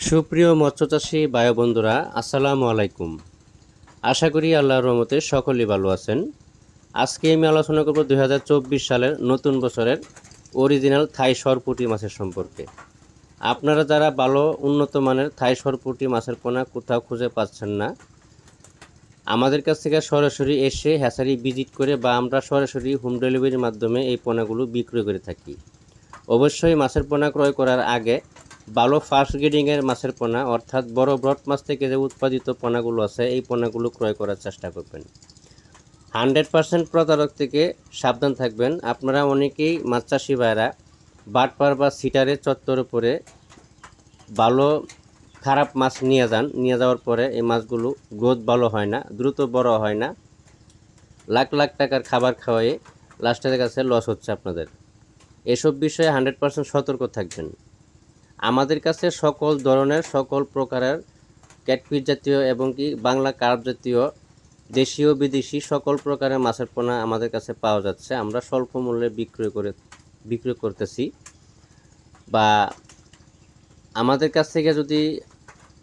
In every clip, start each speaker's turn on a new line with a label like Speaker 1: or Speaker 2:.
Speaker 1: সুপ্রিয় মৎস্যচাষী ভাই বন্ধুরা, আসসালামু আলাইকুম। আশা করি আল্লাহর রহমতে সকলেই ভালো আছেন। আজকে আমি আলোচনা করব 2024 সালের নতুন বছরের অরিজিনাল থাই সরপুঁটি মাছের সম্পর্কে। আপনারা যারা ভালো উন্নত মানের থাই সরপুঁটি মাছের পোনা কোথাও খুঁজে পাচ্ছেন না, আমাদের কাছ থেকে সরাসরি এসে হ্যাচারি ভিজিট করে বা আমরা সরাসরি হোম ডেলিভারির মাধ্যমে এই পোনাগুলো বিক্রয় করে থাকি। অবশ্যই মাছের পোনা ক্রয় করার আগে ভালো ফার্স্ট গ্রেডিংয়ের মাছের পোনা অর্থাৎ বড় ব্রড মাছ থেকে যে উৎপাদিত পোনাগুলো আছে এই পোনাগুলো ক্রয় করার চেষ্টা করবেন। 100% প্রতারক থেকে সাবধান থাকবেন। আপনারা অনেকেই মাছ চাষি ভাইরা বাটপার বা সিটারের চত্বর উপরে ভালো খারাপ মাছ নিয়ে যাওয়ার পরে এই মাছগুলো গ্রোথ ভালো হয় না, দ্রুত বড় হয় না, লাখ লাখ টাকার খাবার খাওয়াই লাস্টের কাছে লস হচ্ছে আপনাদের। এসব বিষয়ে 100% সতর্ক থাকবেন। আমাদের কাছে সকল ধরনের সকল প্রকারের ক্যাটফিশ জাতীয় এবং কি বাংলা কার্প জাতীয় দেশীয় বিদেশি সকল প্রকারের মাছের পোনা আমাদের কাছে পাওয়া যাচ্ছে। আমরা স্বল্প মূল্যে বিক্রয় করতেছি। বা আমাদের কাছ থেকে যদি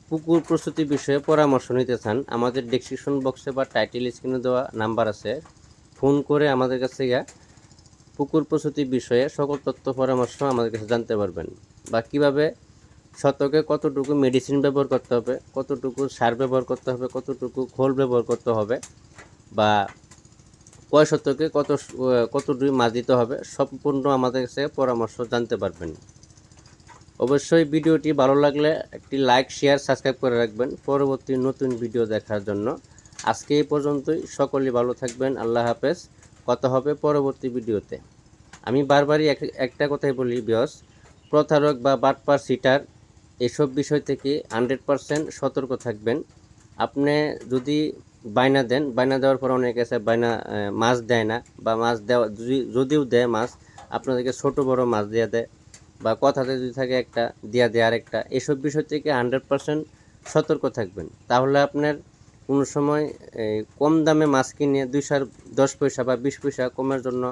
Speaker 1: পুকুর প্রস্তুতি বিষয়ে পরামর্শ নিতে চান, আমাদের ডেসক্রিপশন বক্সে বা টাইটেল স্ক্রিনে দেওয়া নাম্বার আছে, ফোন করে আমাদের কাছ থেকে পুকুর প্রস্তুতি বিষয়ে সকল তথ্য পরামর্শ আমাদের কাছে জানতে পারবেন। বা কীভাবে শতকে কতটুকু মেডিসিন ব্যবহার করতে হবে, কতটুকু সার ব্যবহার করতে হবে, কতটুকু খোল ব্যবহার করতে হবে, বা কয় শতকে কতটুকু মাছ দিতে হবে, সম্পূর্ণ আমাদের কাছে পরামর্শ জানতে পারবেন। অবশ্যই ভিডিওটি ভালো লাগলে একটি লাইক, শেয়ার, সাবস্ক্রাইব করে রাখবেন পরবর্তী নতুন ভিডিও দেখার জন্য। আজকে এই পর্যন্তই। সকলেই ভালো থাকবেন। আল্লাহ হাফেজ। কথা হবে পরবর্তী ভিডিওতে। আমি বারবারই একটা কথাই বলি বিয়স, প্রতারক বা বাটপার সিটার এসব বিষয় থেকে 100% সতর্ক থাকবেন। আপনি যদি বায়না দেন, বায়না দেওয়ার পর অনেকে আছে বায়না মাছ দেয় না, বা মাছ দেওয়া যদিও দেয় মাছ আপনাদেরকে ছোট বড় মাছ দিয়ে দেয়, বা কথাতে যদি থাকে একটা দিয়া দেয় আরেকটা। এসব বিষয় থেকে 100% সতর্ক থাকবেন। তাহলে আপনার কোনো সময় কম দামে মাছ কিনে 2 পয়সা বা 20 পয়সা কমের জন্য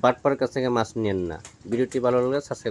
Speaker 1: বাটপার কাছ থেকে মাছ নিয়েন না। ভিডিওটি ভালো লাগলে সাবস্ক্রাইব